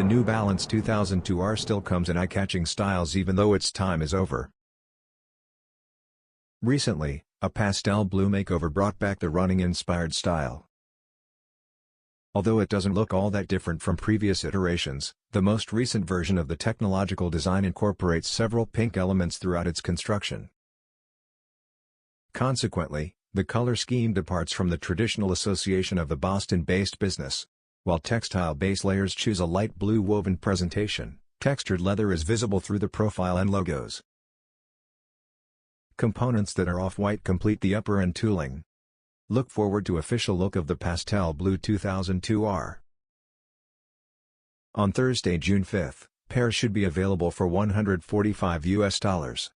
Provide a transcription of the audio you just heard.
The New Balance 2002R still comes in eye-catching styles even though its time is over. Recently, a pastel blue makeover brought back the running-inspired style. Although it doesn't look all that different from previous iterations, the most recent version of the technological design incorporates several pink elements throughout its construction. Consequently, the color scheme departs from the traditional association of the Boston-based business. While textile base layers choose a light blue woven presentation, textured leather is visible through the profile and logos. Components that are off-white complete the upper end tooling. Look forward to official look of the Pastel Blue 2002R. On Thursday, June 5, pairs should be available for $145.